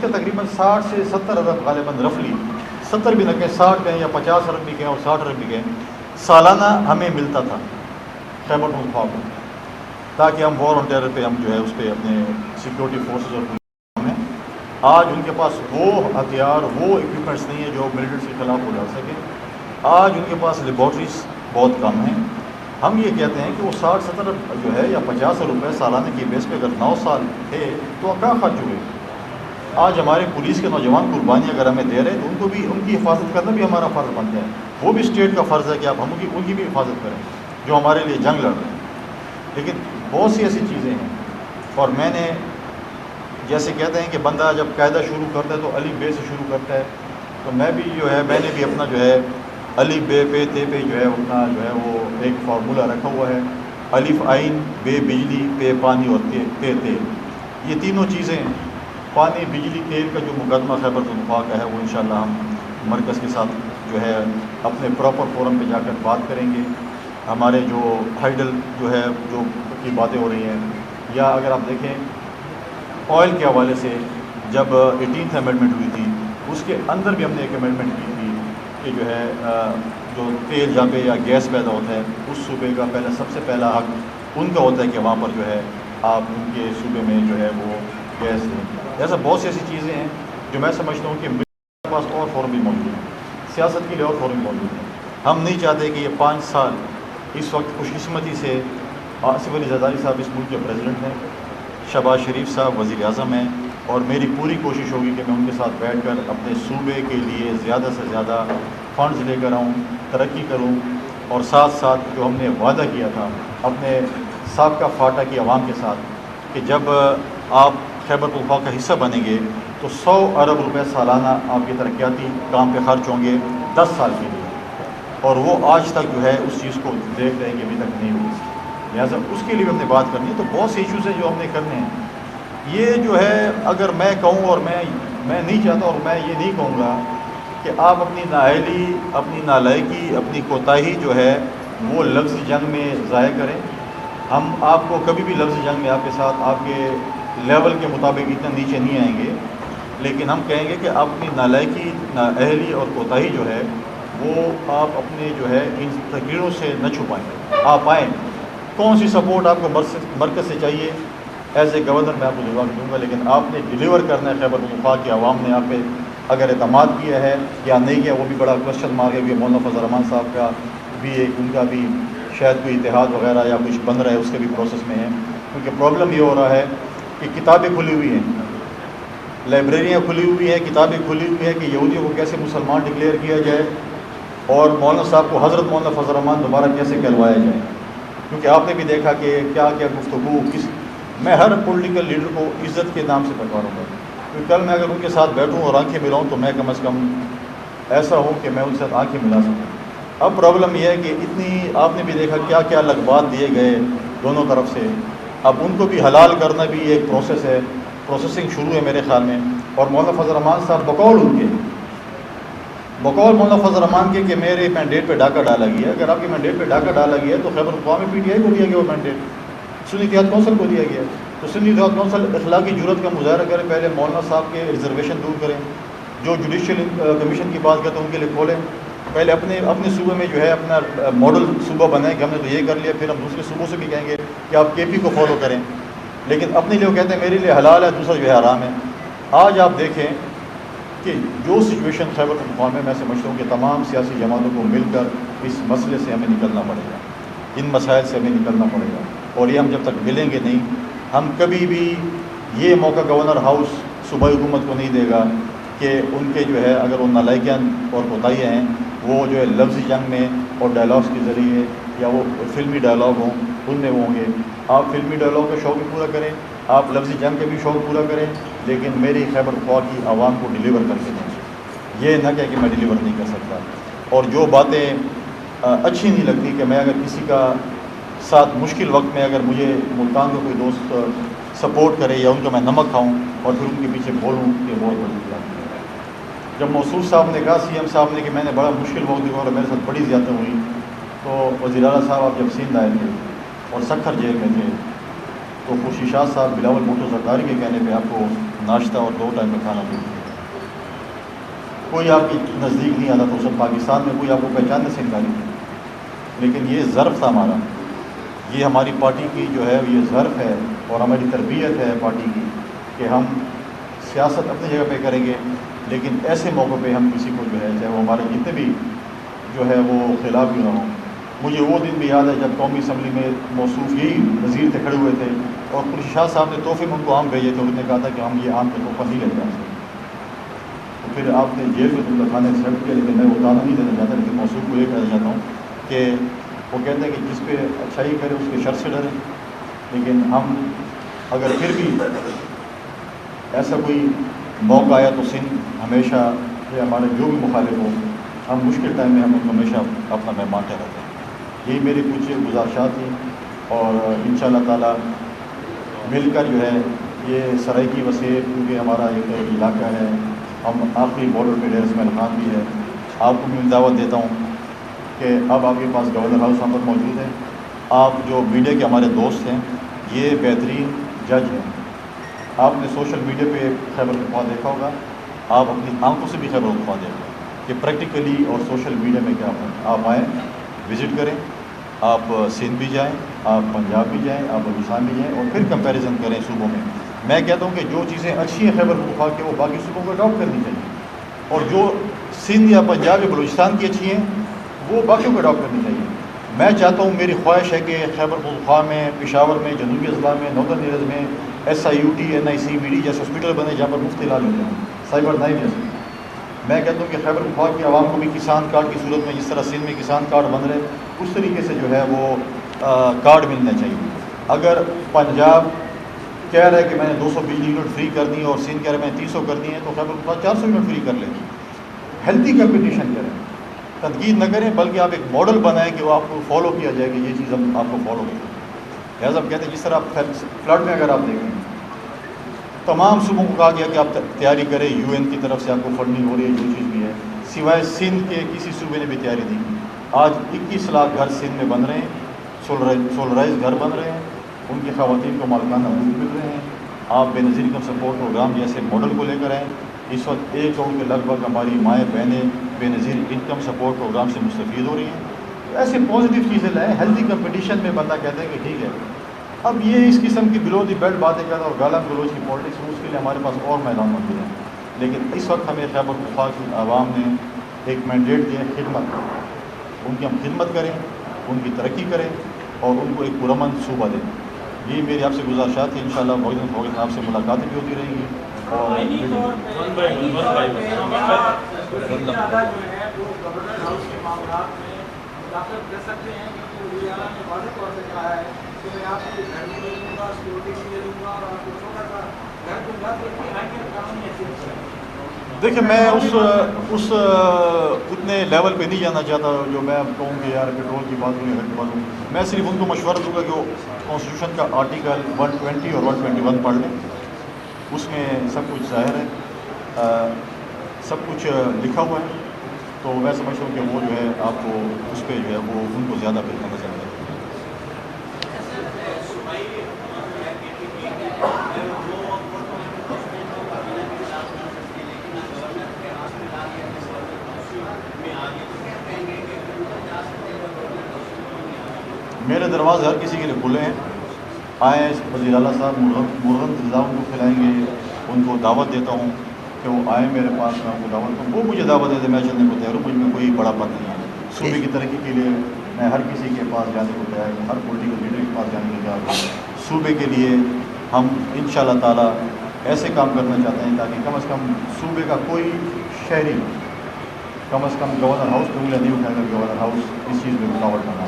اس کے تقریباً 60 سے 70 ارب غالباً رفلی 70 بھی نہ کہیں 60 کہیں یا 50 ارب بھی کہیں اور 60 ارب بھی کہیں سالانہ ہمیں ملتا تھا خیبر پختونخوا کو، تاکہ ہم والنٹیئر پہ ہم جو ہے اس پہ اپنے سیکورٹی فورسز اور میں آج ان کے پاس وہ ہتھیار وہ اکوپمنٹس نہیں ہیں جو ملٹنٹس کے خلاف ہو جا سکے. آج ان کے پاس لیبارٹریز بہت کم ہیں. ہم یہ کہتے ہیں کہ وہ 60-70 جو ہے یا 50 روپے سالانہ کی بیس پہ اگر 9 سال تھے تو کہاں خرچ ہوئے. آج ہمارے پولیس کے نوجوان قربانی اگر ہمیں دے رہے ہیں تو ان کو بھی ان کی حفاظت کرنا بھی ہمارا فرض بنتا ہے. وہ بھی اسٹیٹ کا فرض ہے کہ آپ ان کی بھی حفاظت کریں جو ہمارے لیے جنگ لڑ رہے ہیں. لیکن بہت سی ایسی چیزیں ہیں، اور میں نے جیسے کہتے ہیں کہ بندہ جب قاعدہ شروع کرتا ہے تو الف بے سے شروع کرتا ہے، تو میں بھی جو ہے میں نے بھی اپنا جو ہے الف بے پے تے پہ جو ہے اپنا جو ہے وہ ایک فارمولہ رکھا ہوا ہے. الف عین بے بجلی پے پانی اور تے تیل، یہ تینوں چیزیں پانی بجلی تیل کا جو مقدمہ خیبر پختونخوا کا ہے وہ انشاءاللہ ہم مرکز کے ساتھ جو ہے اپنے پراپر فورم پہ جا کر بات کریں گے. ہمارے جو ہائیڈل جو ہے جو کی باتیں ہو رہی ہیں، یا اگر آپ دیکھیں آئل کے حوالے سے جب 18th امینڈمنٹ ہوئی تھی اس کے اندر بھی ہم نے ایک امینڈمنٹ کی تھی کہ جو ہے جو تیل جہاں پہ یا گیس پیدا ہوتا ہے اس صوبے کا سب سے پہلا حق ان کا ہوتا ہے کہ وہاں پر جو ہے آپ ان کے صوبے میں جو ہے وہ گیس دیں. ایسا بہت سی ایسی چیزیں ہیں جو میں سمجھتا ہوں کہ میرے پاس اور فورم بھی موجود ہیں، سیاست کے لیے اور فورم بھی موجود ہیں. ہم نہیں چاہتے کہ یہ 5 سال اس وقت خوش قسمتی سے آصف علی زرداری صاحب اس ملک کے پریزیڈنٹ ہیں، شہباز شریف صاحب وزیر اعظم ہیں، اور میری پوری کوشش ہوگی کہ میں ان کے ساتھ بیٹھ کر اپنے صوبے کے لیے زیادہ سے زیادہ فنڈز لے کر آؤں، ترقی کروں، اور ساتھ ساتھ جو ہم نے وعدہ کیا تھا اپنے سابقہ فاٹا کی عوام کے ساتھ کہ جب آپ خیبر پختونخوا کا حصہ بنیں گے تو 100 ارب روپے سالانہ آپ کے ترقیاتی کام پہ خرچ ہوں گے 10 سال کے لیے، اور وہ آج تک جو ہے اس چیز کو دیکھ رہے ہیں کہ ابھی تک نہیں ہوئی. لہٰذا اس کے لیے بھی ہم نے بات کرنی ہے. تو بہت سے ایشوز ہیں جو ہم نے کرنے ہیں. یہ جو ہے اگر میں کہوں، اور میں نہیں چاہتا اور میں یہ نہیں کہوں گا کہ آپ اپنی نااہلی، اپنی نالائقی، اپنی کوتاہی جو ہے وہ لفظی جنگ میں ضائع کریں. ہم آپ کو کبھی بھی لفظی جنگ میں آپ کے ساتھ آپ کے لیول کے مطابق اتنا نیچے نہیں آئیں گے، لیکن ہم کہیں گے کہ آپ اپنی نالائقی، نااہلی اور کوتاہی جو ہے وہ آپ اپنے جو ہے ان تقریروں سے نہ چھپائیں. آپ آئیں، کون سی سپورٹ آپ کو مرکز سے چاہیے ایز اے گورنر میں آپ کو جواب دوں گا، لیکن آپ نے ڈیلیور کرنا ہے. خیبر پختونخوا کی عوام نے آپ پہ اگر اعتماد کیا ہے یا نہیں کیا وہ بھی بڑا کوشچن مارک ہے. کہ مولانا فضل الرحمان صاحب کا بھی ایک ان کا بھی شاید کوئی اتحاد وغیرہ یا کچھ بن رہا ہے، اس کے بھی پروسیس میں ہے. کیونکہ پرابلم یہ ہو رہا ہے کہ کتابیں کھلی ہوئی ہیں، لائبریریاں کھلی ہوئی ہیں، کتابیں کھلی ہوئی ہیں کہ یہودیوں کو کیسے مسلمان ڈکلیئر کیا جائے، اور مولانا صاحب کو حضرت مولانا فضل الرحمان دوبارہ کیسے کہلوایا جائے. کیونکہ آپ نے بھی دیکھا کہ کیا کیا گفتگو میں ہر پولیٹیکل لیڈر کو عزت کے نام سے پکاروں گا. کیونکہ کل میں اگر ان کے ساتھ بیٹھوں اور آنکھیں ملاؤں تو میں کم از کم ایسا ہوں کہ میں ان کے ساتھ آنکھیں ملا سکوں. اب پرابلم یہ ہے کہ اتنی آپ نے بھی دیکھا کیا کیا لغبات دیے گئے دونوں طرف سے. اب ان کو بھی حلال کرنا بھی ایک پروسیس ہے، پروسیسنگ شروع ہے میرے خیال میں. اور مولانا فضل الرحمان صاحب بقول مولانا فضل الرحمان کے کہ میرے مینڈیٹ پہ ڈاکہ ڈالا گیا ہے. اگر آپ کے مینڈیٹ پہ ڈاکہ ڈالا گیا ہے تو خیبر پختونخوا میں پی ٹی آئی کو دیا گیا وہ مینڈیٹ، سنی اتحاد کونسل کو دیا گیا. تو سنی اتحاد کونسل اخلاقی جرات کا مظاہرہ کرے، پہلے مولانا صاحب کے ریزرویشن دور کریں، جو جوڈیشل کمیشن کی بات کرتے ہیں ان کے لیے کھولیں. پہلے اپنے صوبے میں جو ہے اپنا ماڈل صوبہ بنائیں کہ ہم نے تو یہ کر لیا، پھر ہم دوسرے صوبوں سے بھی کہیں گے کہ آپ کے پی کو فالو کریں. لیکن اپنے لیے وہ کہتے ہیں میرے لیے حلال ہے، دوسرا جو ہے حرام ہے. آج آپ دیکھیں کہ جو سچویشن خیبر پختونخوا میں سمجھتا ہوں کہ تمام سیاسی جماعتوں کو مل کر اس مسئلے سے ہمیں نکلنا پڑے گا، ان مسائل سے ہمیں نکلنا پڑے گا. اور یہ ہم جب تک ملیں گے نہیں، ہم کبھی بھی یہ موقع گورنر ہاؤس صوبائی حکومت کو نہیں دے گا کہ ان کے جو ہے اگر وہ نالائقیاں اور کوتاہیاں ہیں وہ جو ہے لفظی جنگ میں اور ڈائلاگس کے ذریعے یا وہ فلمی ڈائلاگ ہوں ان میں وہ ہوں گے. آپ فلمی ڈائلاگ کا شوق بھی پورا کریں، آپ لفظی جنگ کا بھی شوق پورا کریں، لیکن میری خیبر پختونخوا کی عوام کو ڈیلیور کر کے دیں. یہ نہ کہ میں ڈیلیور نہیں کر سکتا. اور جو باتیں اچھی نہیں لگتی کہ میں اگر کسی کا ساتھ مشکل وقت میں اگر مجھے ملتان کا کوئی دوست سپورٹ کرے یا ان کا میں نمک کھاؤں اور پھر ان کے پیچھے بولوں کہ بہت بڑی بات ہے. جب موصوف صاحب نے کہا سی ایم صاحب نے کہ میں نے بڑا مشکل وقت دیا اور میرے ساتھ بڑی زیادتی ہوئی، تو وزیر اعلیٰ صاحب آپ جب سندھ آئے تھے اور سکھر جیل میں تھے تو خورشید شاہ صاحب بلاول بھٹو زرداری کے کہنے پہ آپ کو ناشتہ اور 2 ٹائم کا کھانا ملتا ہے. کوئی آپ کے نزدیک نہیں آتا تو سب پاکستان میں کوئی آپ کو پہچاننے سے انکاری نہیں. لیکن یہ ظرف تھا ہمارا، یہ ہماری پارٹی کی جو ہے یہ ظرف ہے اور ہماری تربیت ہے پارٹی کی کہ ہم سیاست اپنی جگہ پہ کریں گے، لیکن ایسے موقع پہ ہم کسی کو جو ہے چاہے وہ ہمارے جتنے بھی جو ہے وہ خلاف کیوں نہ ہوں. مجھے وہ دن بھی یاد ہے جب قومی اسمبلی میں موصوف یہی وزیر تھے کھڑے ہوئے تھے اور قریشی شاہ صاحب نے تحفے میں ان کو آم بھیجے تھے. انہوں نے کہا تھا کہ ہم یہ آم کا تحفہ نہیں لے جا سکتے. تو پھر آپ نے جیل میں تم کھانے ایکسیپٹ کیا، لیکن میں وہ تعلق نہیں دینا چاہتا. لیکن موصوف کو یہ کہنا چاہتا ہوں کہ وہ کہتے ہیں کہ جس پہ اچھائی کرے اس کے شر سے ڈرے. لیکن ہم اگر پھر بھی ایسا کوئی موقع آیا تو سندھ ہمیشہ یہ ہمارے جو بھی مخالف ہوں ہم مشکل ٹائم میں ہم ان کو ہمیشہ اپنا مہمان ٹھہراتے ہیں. یہی میری کچھ گزارشات تھیں اور انشاءاللہ تعالی مل کر جو ہے یہ سرائیکی وسیع کیونکہ ہمارا ایک علاقہ ہے، ہم آخری بارڈر پہ ڈیر اسماعیل خان بھی ہے. آپ کو میں دعوت دیتا ہوں کہ اب آپ کے پاس گورنر ہاؤس وہاں پر موجود ہے. آپ جو میڈیا کے ہمارے دوست ہیں یہ بہترین جج ہیں. آپ نے سوشل میڈیا پہ خیبر پختونخوا دیکھا ہوگا، آپ اپنی آنکھوں سے بھی خیبر پختونخوا دیکھیں کہ پریکٹیکلی اور سوشل میڈیا میں کیا ہے. آپ آئیں، وزٹ کریں، آپ سندھ بھی جائیں، آپ پنجاب بھی جائیں، آپ بلوچستان بھی جائیں اور پھر کمپیریزن کریں صوبوں میں. میں کہتا ہوں کہ جو چیزیں اچھی ہیں خیبر پختونخوا کے وہ باقی صوبوں کو اڈاپٹ کرنی چاہیے، اور جو سندھ یا پنجاب یا بلوچستان کی اچھی ہیں وہ باقیوں کو اڈاپٹ کرنی چاہیے. میں چاہتا ہوں، میری خواہش ہے کہ خیبر پختونخوا میں، پشاور میں، جنوبی اضلاع میں، ناردرن ایریاز میں SIUT NIC BD جیسے ہاسپٹل بنے جہاں پر مفت علاج ہوتے ہیں، سائبر نائف جیسے. میں کہتا ہوں کہ خیبر پختونخوا کی عوام کو بھی کسان کارڈ کی صورت میں جس طرح سندھ میں کسان کارڈ بن رہے اس طریقے سے جو ہے وہ کارڈ ملنا چاہیے. اگر پنجاب کہہ رہا ہے کہ میں نے 200 بجلی یونٹ فری کر دی اور سندھ کہہ رہا ہے میں 300 کر دی ہیں تو خیبر پختونخوا 400 یونٹ فری کر لیں. ہیلتھی کمپٹیشن کریں، تنقید نہ کریں، بلکہ آپ ایک ماڈل بنائیں کہ وہ آپ کو فالو کیا جائے کہ یہ چیز ہم آپ کو فالو کریں. لہٰذا ہم کہتے ہیں جس طرح آپ فلڈ میں اگر آپ دیکھیں تمام صوبوں کو کہا گیا کہ آپ تیاری کریں، UN کی طرف سے آپ کو فنڈنگ ہو رہی ہے جو چیز بھی ہے، سوائے سندھ کے کسی صوبے نے بھی تیاری نہیں کی. آج 21 لاکھ گھر سندھ میں بن رہے ہیں، سولرائز گھر بن رہے ہیں، ان کی خواتین کو مالکانہ حقوق مل رہے ہیں. آپ بے نظیر انکم سپورٹ پروگرام جیسے ماڈل کو لے کر آئیں. اس وقت 1 کروڑ کے لگ بھگ ہماری مائیں بہنیں بے نظیر انکم سپورٹ پروگرام سے مستفید ہو رہی ہیں. ایسے پازیٹیو چیزیں لائیں. ہیلتھی کمپٹیشن میں بندہ کہتا ہے کہ ٹھیک ہے. اب یہ اس قسم کی بلو دی بیلٹ باتیں کرتا اور گالا گلوچ کی پالیٹکس، اس کے لیے ہمارے پاس اور میدان موجود ہیں. لیکن اس وقت ہمیں خیبر پختونخوا کی عوام نے ایک مینڈیٹ دیا ہے خدمت. ان کی ہم خدمت کریں، ان کی ترقی کریں اور ان کو ایک پرامن صوبہ دیں. یہ میری آپ سے گزارشات تھی. انشاءاللہ وقت آپ سے ملاقاتیں بھی ہوتی رہیں گی. اور دیکھیں میں اس اتنے لیول پہ نہیں جانا چاہتا جو میں کہوں کہ یار پیٹرول کی بات ہوئی ہے کی بات ہوئی. میں صرف ان کو مشورہ دوں گا کہ وہ کانسٹیٹیوشن کا آرٹیکل 120 اور 121 پڑھ لیں. اس میں سب کچھ ظاہر ہے، سب کچھ لکھا ہوا ہے. تو میں سمجھتا ہوں کہ وہ جو ہے آپ کو اس پہ جو ہے وہ ان کو زیادہ بہتر نظر آئے. میرے دروازے ہر کسی کے لیے کھلے ہیں. آئیں، وزیر اعلیٰ صاحب مرغن غذا ان کو کھلائیں گے. ان کو دعوت دیتا ہوں کہ وہ آئیں میرے پاس، میں ان کو دعوت دوں. وہ مجھے دعوت دیتے میں چلنے کو تیار ہوں. مجھ میں کوئی بڑا پن نہیں ہے. صوبے کی ترقی کے لیے میں ہر کسی کے پاس جانے کو تیار ہوں، ہر پولیٹیکل لیڈر کے پاس جانے کو تیار ہوں. صوبے کے لیے ہم انشاءاللہ تعالیٰ ایسے کام کرنا چاہتے ہیں تاکہ کم از کم صوبے کا کوئی شہری کم از کم گورنر ہاؤس پہ انگلیاں نہیں اٹھائے گا. گورنر ہاؤس اس چیز میں رکاوٹ بنا.